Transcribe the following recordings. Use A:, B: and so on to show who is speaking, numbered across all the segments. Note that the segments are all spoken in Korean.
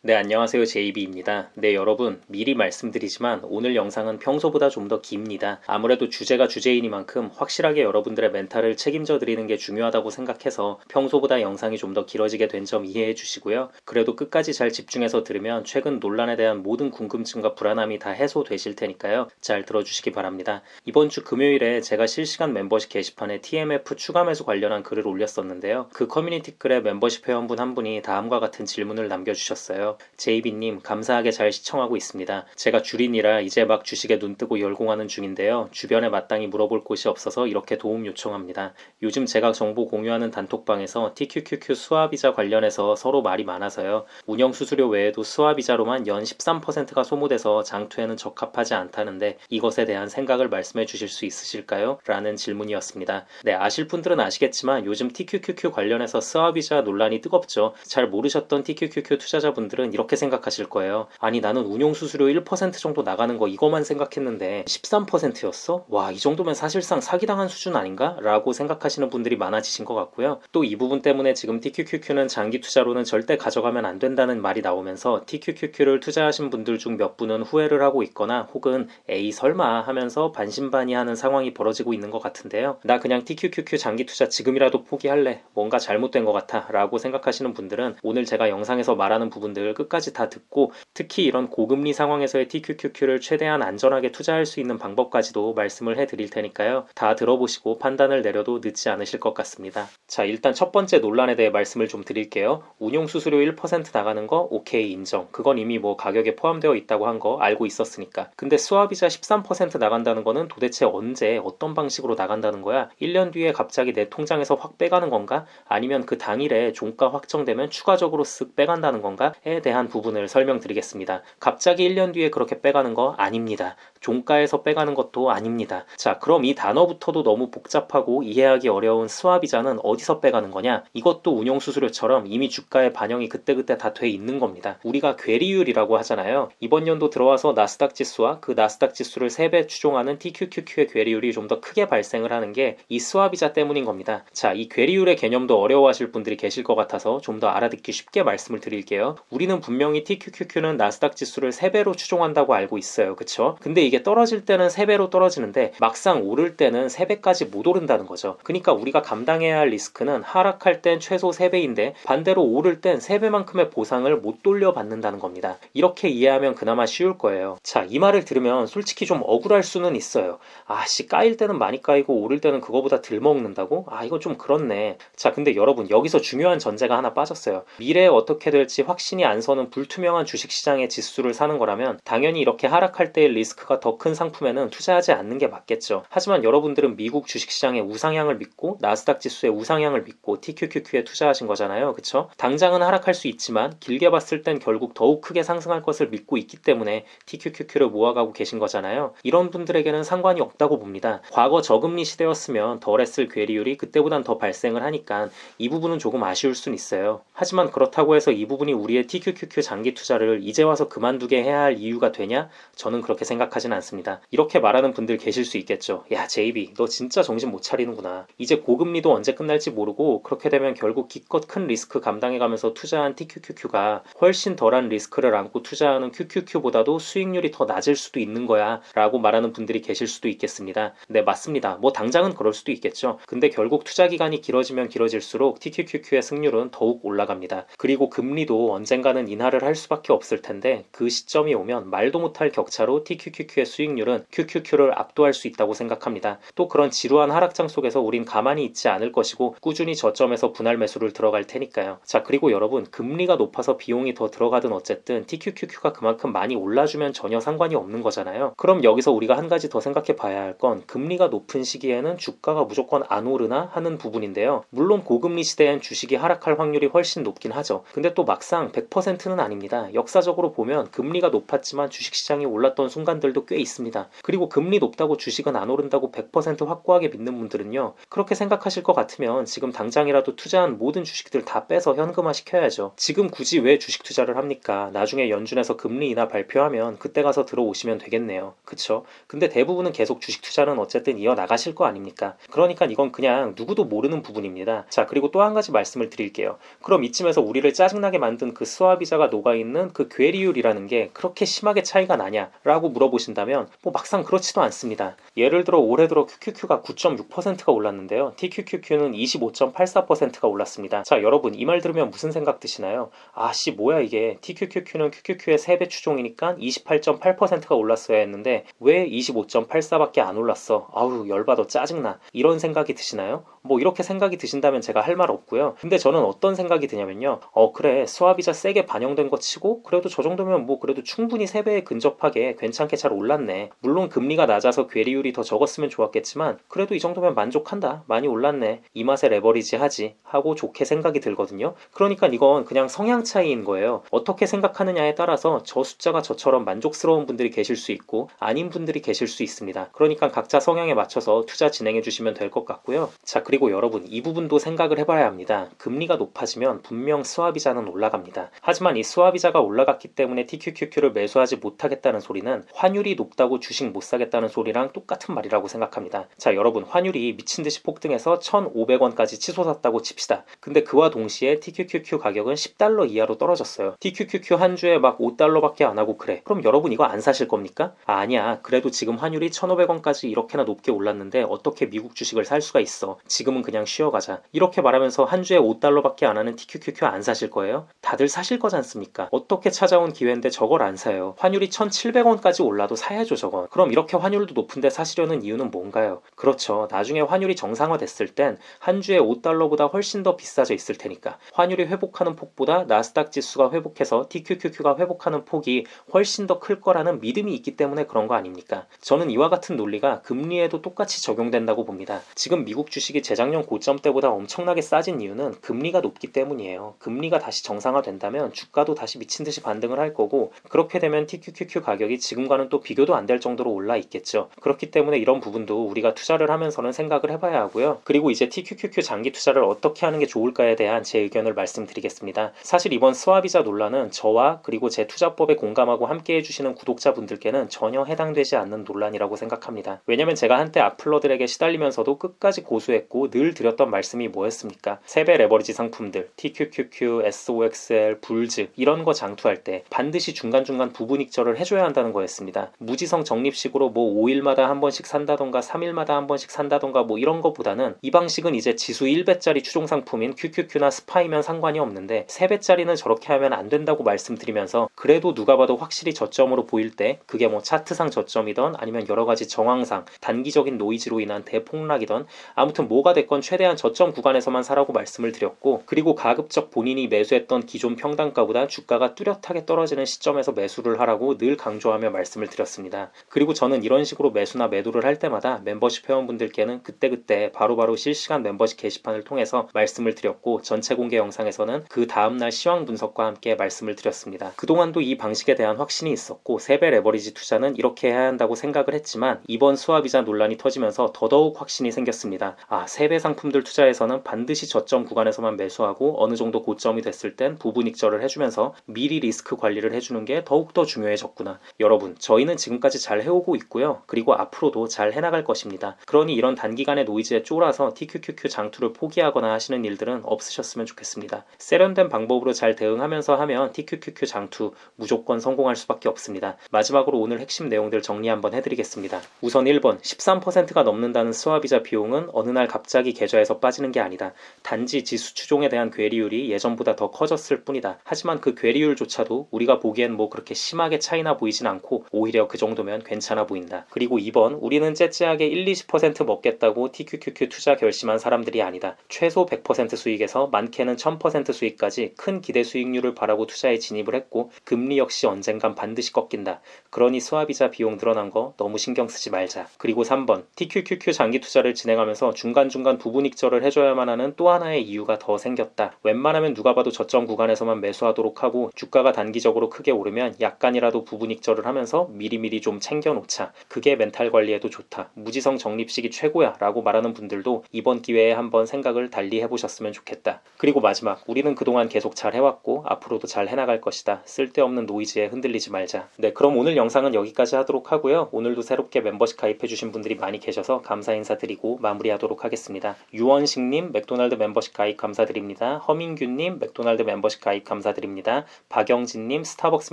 A: 네, 안녕하세요. 제이비입니다. 네, 여러분, 미리 말씀드리지만 오늘 영상은 평소보다 좀 더 깁니다. 아무래도 주제가 주제이니만큼 확실하게 여러분들의 멘탈을 책임져 드리는 게 중요하다고 생각해서 평소보다 영상이 좀 더 길어지게 된 점 이해해 주시고요. 그래도 끝까지 잘 집중해서 들으면 최근 논란에 대한 모든 궁금증과 불안함이 다 해소되실 테니까요. 잘 들어주시기 바랍니다. 이번 주 금요일에 제가 실시간 멤버십 게시판에 TMF 추가 매수 관련한 글을 올렸었는데요. 그 커뮤니티 글에 멤버십 회원분 한 분이 다음과 같은 질문을 남겨주셨어요. 제이비님, 감사하게 잘 시청하고 있습니다. 제가 주린이라 이제 막 주식에 눈뜨고 열공하는 중인데요. 주변에 마땅히 물어볼 곳이 없어서 이렇게 도움 요청합니다. 요즘 제가 정보 공유하는 단톡방에서 TQQQ 수화비자 관련해서 서로 말이 많아서요. 운영수수료 외에도 수화비자로만 연 13%가 소모돼서 장투에는 적합하지 않다는데 이것에 대한 생각을 말씀해 주실 수 있으실까요? 라는 질문이었습니다. 네, 아실 분들은 아시겠지만 요즘 TQQQ 관련해서 수화비자 논란이 뜨겁죠. 잘 모르셨던 TQQQ 투자자분들은 이렇게 생각하실 거예요. 아니, 나는 운용수수료 1% 정도 나가는 거 이거만 생각했는데 13%였어? 와, 이 정도면 사실상 사기당한 수준 아닌가? 라고 생각하시는 분들이 많아지신 것 같고요. 또 이 부분 때문에 지금 TQQQ는 장기 투자로는 절대 가져가면 안 된다는 말이 나오면서 TQQQ를 투자하신 분들 중 몇 분은 후회를 하고 있거나 혹은 에이 설마 하면서 반신반의하는 상황이 벌어지고 있는 것 같은데요. 나 그냥 TQQQ 장기 투자 지금이라도 포기할래. 뭔가 잘못된 것 같아. 라고 생각하시는 분들은 오늘 제가 영상에서 말하는 부분들 끝까지 다 듣고 특히 이런 고금리 상황에서의 TQQQ를 최대한 안전하게 투자할 수 있는 방법까지도 말씀을 해드릴 테니까요. 다 들어보시고 판단을 내려도 늦지 않으실 것 같습니다. 자, 일단 첫 번째 논란에 대해 말씀을 좀 드릴게요. 운용수수료 1% 나가는 거 오케이 인정. 그건 이미 뭐 가격에 포함되어 있다고 한 거 알고 있었으니까. 근데 수화비자 13% 나간다는 거는 도대체 언제 어떤 방식으로 나간다는 거야? 1년 뒤에 갑자기 내 통장에서 확 빼가는 건가? 아니면 그 당일에 종가 확정되면 추가적으로 쓱 빼간다는 건가?에 대한 부분을 설명드리겠습니다. 갑자기 1년 뒤에 그렇게 빼가는 거 아닙니다. 종가에서 빼가는 것도 아닙니다. 자, 그럼 이 단어부터도 너무 복잡하고 이해하기 어려운 수화비자는 어디서 빼가는 거냐? 이것도 운용수수료처럼 이미 주가에 반영이 그때그때 다 돼 있는 겁니다. 우리가 괴리율이라고 하잖아요. 이번 연도 들어와서 나스닥 지수와 그 나스닥 지수를 3배 추종하는 TQQQ의 괴리율이 좀 더 크게 발생을 하는 게 이 수화비자 때문인 겁니다. 자, 이 괴리율의 개념도 어려워하실 분들이 계실 것 같아서 좀 더 알아듣기 쉽게 말씀을 드릴게요. 우리는 분명히 TQQQ는 나스닥 지수를 3배로 추종한다고 알고 있어요. 그쵸? 근데 이게 떨어질 때는 3배로 떨어지는데 막상 오를 때는 3배까지 못 오른다는 거죠. 그러니까 우리가 감당해야 할 리스크는 하락할 땐 최소 3배인데 반대로 오를 땐 3배만큼의 보상을 못 돌려받는다는 겁니다. 이렇게 이해하면 그나마 쉬울 거예요. 자, 이 말을 들으면 솔직히 좀 억울할 수는 있어요. 아씨, 까일 때는 많이 까이고 오를 때는 그거보다 덜 먹는다고? 아, 이거 좀 그렇네. 자, 근데 여러분 여기서 중요한 전제가 하나 빠졌어요. 미래에 어떻게 될지 확신이 안 서는 불투명한 주식시장의 지수를 사는 거라면 당연히 이렇게 하락할 때의 리스크가 더 큰 상품에는 투자하지 않는 게 맞겠죠. 하지만 여러분들은 미국 주식시장의 우상향을 믿고 나스닥 지수의 우상향을 믿고 TQQQ에 투자하신 거잖아요. 그쵸? 당장은 하락할 수 있지만 길게 봤을 땐 결국 더욱 크게 상승할 것을 믿고 있기 때문에 TQQQ를 모아가고 계신 거잖아요. 이런 분들에게는 상관이 없다고 봅니다. 과거 저금리 시대였으면 덜했을 괴리율이 그때보단 더 발생을 하니까 이 부분은 조금 아쉬울 순 있어요. 하지만 그렇다고 해서 이 부분이 우리의 TQQQ 장기 투자를 이제 와서 그만두게 해야 할 이유가 되냐? 저는 그렇게 생각하진 않습니다. 이렇게 말하는 분들 계실 수 있겠죠. 야, 제이비, 너 진짜 정신 못 차리는구나. 이제 고금리도 언제 끝날지 모르고 그렇게 되면 결국 기껏 큰 리스크 감당해가면서 투자한 TQQQ가 훨씬 덜한 리스크를 안고 투자하는 QQQ보다도 수익률이 더 낮을 수도 있는 거야 라고 말하는 분들이 계실 수도 있겠습니다. 네, 맞습니다. 뭐 당장은 그럴 수도 있겠죠. 근데 결국 투자 기간이 길어지면 길어질수록 TQQQ의 승률은 더욱 올라갑니다. 그리고 금리도 언젠가는 인하를 할 수밖에 없을 텐데 그 시점이 오면 말도 못할 격차로 TQQQ의 수익률은 QQQ를 압도할 수 있다고 생각합니다. 또 그런 지루한 하락장 속에서 우린 가만히 있지 않을 것이고 꾸준히 저점에서 분할 매수를 들어갈 테니까요. 자, 그리고 여러분, 금리가 높아서 비용이 더 들어가든 어쨌든 TQQQ가 그만큼 많이 올라주면 전혀 상관이 없는 거잖아요. 그럼 여기서 우리가 한 가지 더 생각해 봐야 할 건 금리가 높은 시기에는 주가가 무조건 안 오르나 하는 부분인데요. 물론 고금리 시대엔 주식이 하락할 확률이 훨씬 높긴 하죠. 근데 또 막상 100%는 아닙니다. 역사적으로 보면 금리가 높았지만 주식시장이 올랐던 순간들도 꽤 있습니다. 그리고 금리 높다고 주식은 안 오른다고 100% 확고하게 믿는 분들은요. 그렇게 생각하실 것 같으면 지금 당장이라도 투자한 모든 주식들 다 빼서 현금화 시켜야죠. 지금 굳이 왜 주식 투자를 합니까? 나중에 연준에서 금리 인하 발표하면 그때 가서 들어오시면 되겠네요. 그쵸? 근데 대부분은 계속 주식 투자는 어쨌든 이어나가실 거 아닙니까? 그러니까 이건 그냥 누구도 모르는 부분입니다. 자, 그리고 또 한 가지 말씀을 드릴게요. 그럼 이쯤에서 우리를 짜증나게 만든 그 수화비자가 녹아있는 그 괴리율이라는 게 그렇게 심하게 차이가 나냐라고 물어보신다면 뭐 막상 그렇지도 않습니다. 예를 들어 올해 들어 QQQ가 9.6%가 올랐는데요. TQQQ는 25.84%가 올랐습니다. 자, 여러분 이 말 들으면 무슨 생각 드시나요? 아씨 뭐야 이게 TQQQ는 QQQ의 3배 추종이니까 28.8%가 올랐어야 했는데 왜 25.84밖에 안 올랐어? 아우 열받아 짜증나. 이런 생각이 드시나요? 뭐 이렇게 생각이 드신다면 제가 할 말 없고요. 근데 저는 어떤 생각이 드냐면요. 그래 수화비자 세게 반영된 거 치고 그래도 저 정도면 뭐 그래도 충분히 3배에 근접하게 괜찮게 잘 올랐네. 물론 금리가 낮아서 괴리율이 더 적었으면 좋았겠지만 그래도 이 정도면 만족한다. 많이 올랐네. 이 맛에 레버리지 하지 하고 좋게 생각이 들거든요. 그러니까 이건 그냥 성향 차이인 거예요. 어떻게 생각하느냐에 따라서 저 숫자가 저처럼 만족스러운 분들이 계실 수 있고 아닌 분들이 계실 수 있습니다. 그러니까 각자 성향에 맞춰서 투자 진행해 주시면 될 것 같고요. 자, 그리고 여러분 이 부분도 생각을 해봐야 합니다. 금리가 높아지면 분명 수화비자는 올라갑니다. 하지만 이 수화비자가 올라갔기 때문에 TQQQ를 매수하지 못하겠다는 소리는 환율이 높다고 주식 못 사겠다는 소리랑 똑같은 말이라고 생각합니다. 자, 여러분 환율이 미친듯이 폭등해서 1,500원까지 치솟았다고 칩시다. 근데 그와 동시에 TQQQ 가격은 10달러 이하로 떨어졌어요. TQQQ 한 주에 막 5달러밖에 안 하고 그래. 그럼 여러분 이거 안 사실 겁니까? 아니야. 그래도 지금 환율이 1,500원까지 이렇게나 높게 올랐는데 어떻게 미국 주식을 살 수가 있어. 지금은 그냥 쉬어가자. 이렇게 말하면서 한 주에 5달러밖에 안 하는 TQQQ 안 사실 거예요? 다들 사실 거지 않습니까? 어떻게 찾아온 기회인데 저걸 안 사요? 환율이 1,700원까지 올라도 사야죠 저건. 그럼 이렇게 환율도 높은데 사시려는 이유는 뭔가요? 그렇죠. 나중에 환율이 정상화됐을 땐 한 주에 5달러보다 훨씬 더 비싸져 있을 테니까. 환율이 회복하는 폭보다 나스닥 지수가 회복해서 TQQQ가 회복하는 폭이 훨씬 더 클 거라는 믿음이 있기 때문에 그런 거 아닙니까? 저는 이와 같은 논리가 금리에도 똑같이 적용된다고 봅니다. 지금 미국 주식이 재작년 고점 때보다 엄청나게 싸진 이유는 금리가 높기 때문이에요. 금리가 다시 정상화된다면 주가도 다시 미친듯이 반등을 할 거고 그렇게 되면 TQQQ 가격이 지금과는 또 비교도 안 될 정도로 올라 있겠죠. 그렇기 때문에 이런 부분도 우리가 투자를 하면서는 생각을 해봐야 하고요. 그리고 이제 TQQQ 장기 투자를 어떻게 하는 게 좋을까에 대한 제 의견을 말씀드리겠습니다. 사실 이번 스와비자 논란은 저와 그리고 제 투자법에 공감하고 함께 해주시는 구독자분들께는 전혀 해당되지 않는 논란이라고 생각합니다. 왜냐면 제가 한때 악플러들에게 시달리면서도 끝까지 고수했고 늘 드렸던 말씀이 뭐였습니까? 3배 레버리지 상품들, TQQQ, SOXL, 불즈 이런 거 장투할 때 반드시 중간중간 부분 익절을 해줘야 한다는 거였습니다. 무지성 적립식으로 뭐 5일마다 한 번씩 산다던가 3일마다 한 번씩 산다던가 뭐 이런 거보다는 이 방식은 이제 지수 1배짜리 추종 상품인 QQQ나 스파이면 상관이 없는데 3배짜리는 저렇게 하면 안 된다고 말씀드리면서 그래도 누가 봐도 확실히 저점으로 보일 때 그게 뭐 차트상 저점이던 아니면 여러가지 정황상 단기적인 노이즈로 인한 대폭락이던 아무튼 뭐가 됐건 최대한 저점 구간에서만 사라고 말씀을 드렸고 그리고 가급적 본인이 매수했던 기존 평단가보다 주가가 뚜렷하게 떨어지는 시점에서 매수를 하라고 늘 강조하며 말씀을 드렸습니다. 그리고 저는 이런 식으로 매수나 매도를 할 때마다 멤버십 회원분들께는 그때그때 바로바로 실시간 멤버십 게시판을 통해서 말씀을 드렸고 전체 공개 영상에서는 그 다음날 시황 분석과 함께 말씀을 드렸습니다. 그동안도 이 방식에 대한 확신이 있었고 3배 레버리지 투자는 이렇게 해야 한다고 생각을 했지만 이번 수화비자 논란이 터지면서 더더욱 확신이 생겼습니다. 3배 상품들 투자에서는 반드시 저점 구간에서만 매수하고 어느 정도 고점이 됐을 땐 부분 익절을 해주면서 미리 리스크 관리를 해주는 게 더욱더 중요해졌구나. 여러분 저희는 지금까지 잘 해오고 있고요. 그리고 앞으로도 잘 해나갈 것입니다. 그러니 이런 단기간의 노이즈에 쫄아서 TQQQ 장투를 포기하거나 하시는 일들은 없으셨으면 좋겠습니다. 세련된 방법으로 잘 대응하면서 하면 TQQQ 장투 무조건 성공할 수밖에 없습니다. 마지막으로 오늘 핵심 내용들 정리 한번 해드리겠습니다. 우선 1번 13%가 넘는다는 스와비자 비용은 어느 날 갑자기 계좌에서 빠지는 게 아니다. 단지 지수 추종에 대한 괴리율이 예전보다 더 커졌을 뿐이다. 하지만 그 괴리율조차도 우리가 보기엔 뭐 그렇게 심하게 차이나 보이진 않고 오히려 그 정도면 괜찮아 보인다. 그리고 2번 우리는 째째하게 1-20% 먹겠다고 TQQQ 투자 결심한 사람들이 아니다. 최소 100% 수익에서 많게는 1000% 수익까지 큰 기대 수익률을 바라고 투자에 진입을 했고 금리 역시 언젠간 반드시 꺾인다. 그러니 스와비자 비용 늘어난 거 너무 신경 쓰지 말자. 그리고 3번 TQQQ 장기 투자를 진행하면서 중간중간 부분 익절을 해줘야만 하는 또 하나의 이유가 더 생겼다. 웬만하면 누가 봐도 저점 구간에서만 매수하도록 하고 주가가 단기적으로 크게 오르면 약간이라도 부분 익절을 하면서 미리미리 좀 챙겨놓자. 그게 멘탈 관리에도 좋다. 무지성 적립식이 최고야 라고 말하는 분들도 이번 기회에 한번 생각을 달리 해보셨으면 좋겠다. 그리고 마지막 우리는 그동안 계속 잘 해왔고 앞으로도 잘 해나갈 것이다. 쓸데없는 노이즈에 흔들리지 말자. 네, 그럼 오늘 영상은 여기까지 하도록 하고요. 오늘도 새롭게 멤버십 가입해주신 분들이 많이 계셔서 감사 인사드리고 마무리하도록 하겠습니다. 유원식님 맥도날드 멤버십 가입 감사드립니다. 허민규님 맥도날드 멤버십 가입 감사드립니다. 감사드립니다. 박영진님 스타벅스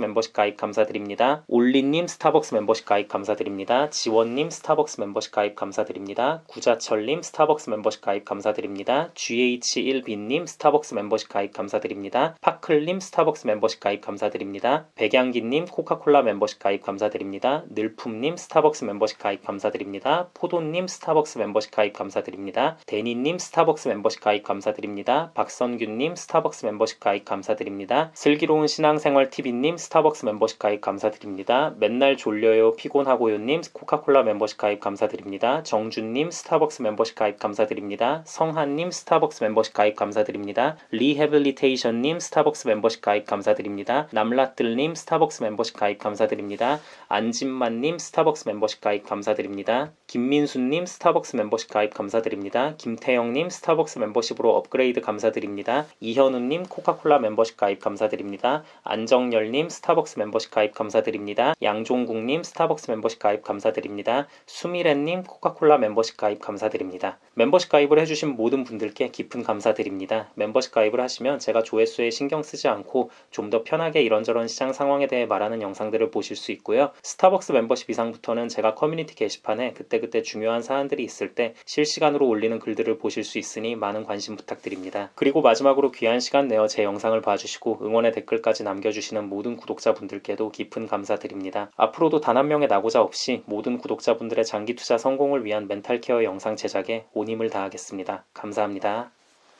A: 멤버십 가입 감사드립니다. 올리님 스타벅스 멤버십 가입 감사드립니다. 지원님 스타벅스 멤버십 가입 감사드립니다. 구자철님 스타벅스 멤버십 가입 감사드립니다. GH1B님 스타벅스 멤버십 가입 감사드립니다. 파클님 스타벅스 멤버십 가입 감사드립니다. 백양기님 코카콜라 멤버십 가입 감사드립니다. 늘품님 스타벅스 멤버십 가입 감사드립니다. 포도님 스타벅스 멤버십 가입 감사드립니다. 데니님 스타벅스 멤버십 가입 감사드립니다. 박선균님 스타벅스 멤버십 가입 감사드립니다. 슬기로운 신앙생활TV님 스타벅스 멤버십 가입 감사드립니다. 맨날 졸려요 피곤하고요님 코카콜라 멤버십 가입 감사드립니다. 정준님 스타벅스 멤버십 가입 감사드립니다. 성한님 스타벅스 멤버십 가입 감사드립니다. 리해빌리테이션님 스타벅스 멤버십 가입 감사드립니다. 남라뜰님 스타벅스 멤버십 가입 감사드립니다. 안진만님 스타벅스 멤버십 가입 감사드립니다. 김민수님 스타벅스 멤버십 가입 감사드립니다. 김태영님 스타벅스 멤버십으로 업그레이드 감사드립니다. 이현우님 코카콜라 멤버십 가입 감사드립니다. 안정열님 스타벅스 멤버십 가입 감사드립니다. 양종국님 스타벅스 멤버십 가입 감사드립니다. 수미래님 코카콜라 멤버십 가입 감사드립니다. 멤버십 가입을 해주신 모든 분들께 깊은 감사드립니다. 멤버십 가입을 하시면 제가 조회수에 신경 쓰지 않고 좀 더 편하게 이런저런 시장 상황에 대해 말하는 영상들을 보실 수 있고요. 스타벅스 멤버십 이상부터는 제가 커뮤니티 게시판에 그때그때 중요한 사안들이 있을 때 실시간으로 올리는 글들을 보실 수 있으니 많은 관심 부탁드립니다. 그리고 마지막으로 귀한 시간 내어 제 영상을 봐주시고 응원의 댓글까지 남겨주시는 모든 구독자분들께도 깊은 감사드립니다. 앞으로도 단 한 명의 낙오자 없이 모든 구독자분들의 장기 투자 성공을 위한 멘탈케어 영상 제작에 온 힘을 다하겠습니다. 감사합니다.